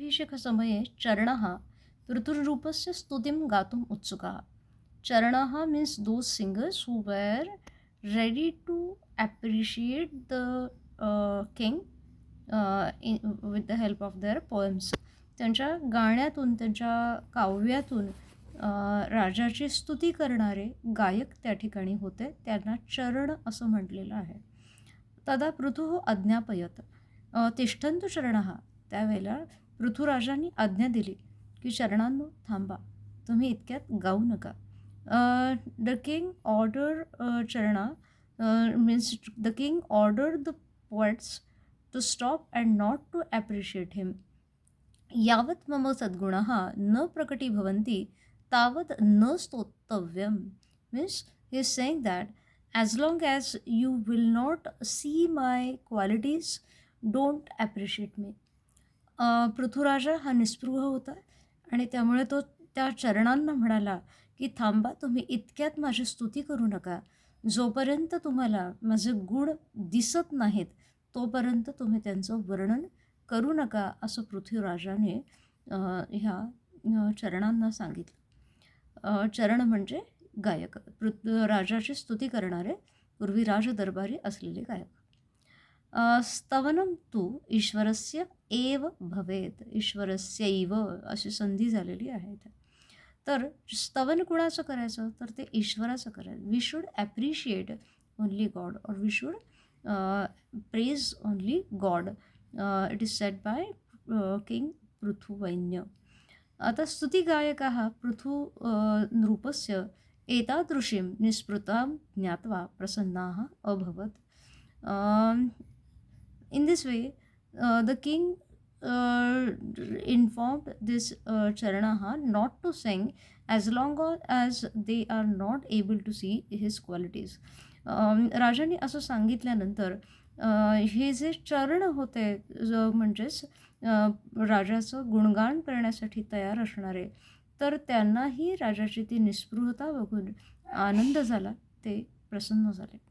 राज्याभिषेकसमये चरणः ऋतुरूपस्य स्तुतिं गातुम् उत्सुकः. चरणः means those singers who were ready to appreciate the king with the help of their poems. त्यांच्या गाण्यातून, त्यांच्या काव्यातून राजाची स्तुती करणारे गायक त्या ठिकाणी होते. त्यांना चरण असं म्हटलेलं आहे. तदा पृथुः आज्ञापयत तिष्ठन्तु चरणः. त्यावेळेला पृथुराजांनी आज्ञा दिली की चरणांनो थांबा, तुम्ही इतक्यात गाऊ नका. द किंग ऑर्डर चरणा means the king order the poets to stop and not to appreciate him. यावत् मम सद्गुणः न प्रकटीभवन्ति तावत् न स्तोतव्यम. Means he is saying that as long as you will not see my qualities, don't appreciate me. पृथुराजा हा निस्पृह होता आणि त्यामुळे तो त्या चरणांना म्हणाला की थांबा, तुम्ही इतक्यात माझी स्तुती करू नका. जोपर्यंत तुम्हाला माझे गुण दिसत नाहीत तोपर्यंत तुम्ही त्यांचं वर्णन करू नका, असं पृथ्वीराजाने ह्या चरणांना सांगितलं. चरण म्हणजे गायक, राजाची स्तुती करणारे पूर्वी राजदरबारी असलेले गायक. स्तवनं तू ईश्वरस्य एव भवेत. ईश्वरस्यैव अशी संधी झालेली आहे. तर स्तवन कुणाचं करायचं, तर ते ईश्वराचं करायचं. We should appreciate only God और we should praise only God. It is said by king Prithuvainya. आता स्तुतिगायकः पृथु नृपस्य एतादृशीं निस्पृतां ज्ञात्वा प्रसन्नाः अभवत्. In this way, the king informed this Charanaha not to sing as long as they are not able to see his qualities. राजाने असं सांगितल्यानंतर हे जे चरण होते, म्हणजेच राजाचं गुणगान करण्यासाठी तयार असणारे, तर त्यांनाही राजाची ती निस्पृहता बघून आनंद झाला, ते प्रसन्न झाले.